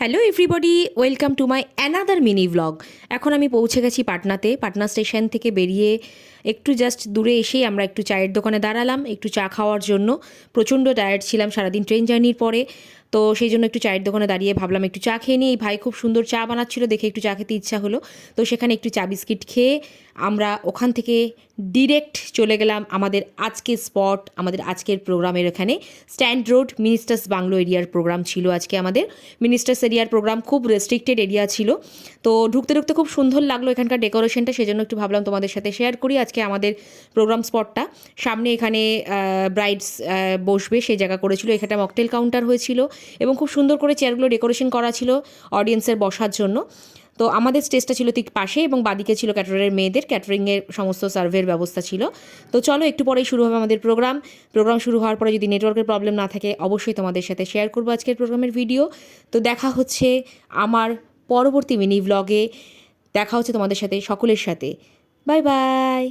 Hello everybody, welcome to my another mini vlog. এখন আমি পৌঁছে গেছি পাটনাতে। পাটনা স্টেশন থেকে বেরিয়ে একটু জাস্ট দূরে এসেই আমরা একটু চায়ের দোকানে দাঁড়ালাম একটু চা খাওয়ার জন্য। প্রচণ্ড টায়ার্ড ছিলাম সারাদিন ট্রেন জার্নির পরে, তো সেই জন্য একটু চায়ের দোকানে দাঁড়িয়ে ভাবলাম একটু চা খেয়ে নিই। এই ভাই খুব সুন্দর চা বানাচ্ছিল দেখে একটু চা খেতে ইচ্ছা হলো, তো সেখানে একটু চা বিস্কিট খেয়ে আমরা ওখান থেকে ডিরেক্ট চলে গেলাম আমাদের আজকের স্পট, আমাদের আজকের প্রোগ্রামের এখানে স্ট্যান্ড রোড মিনিস্টার্স বাংলো এরিয়ার প্রোগ্রাম ছিল আজকে আমাদের। মিনিস্টার্স এরিয়ার প্রোগ্রাম খুব রেস্ট্রিক্টেড এরিয়া ছিল, তো ঢুকতে ঢুকতে খুব সুন্দর লাগলো এখানকার ডেকোরেশনটা, সেজন্য একটু ভাবলাম তোমাদের সাথে শেয়ার করি আজকে আমাদের প্রোগ্রাম স্পটটা। সামনে এখানে ব্রাইডস বসবে সেই জায়গা করেছিল, এখানে মকটেল কাউন্টার হয়েছিল এবং খুব সুন্দর করে চেয়ারগুলো ডেকোরেশন করা ছিল অডিয়েন্সের বসার জন্য। তো আমাদের স্টেজটা ছিল ঠিক পাশে এবং বাদিকে ছিল ক্যাটারারের মেয়েদের, ক্যাটারিংয়ের সমস্ত সার্ভের ব্যবস্থা ছিল। তো চলো একটু পরেই শুরু হবে আমাদের প্রোগ্রাম শুরু হওয়ার পরে যদি নেটওয়ার্কের প্রবলেম না থাকে অবশ্যই তোমাদের সাথে শেয়ার করবো আজকের প্রোগ্রামের ভিডিও। তো দেখা হচ্ছে আমার পরবর্তী মিনি ভ্লগে, দেখা হচ্ছে তোমাদের সাথে, সকলের সাথে। Bye bye.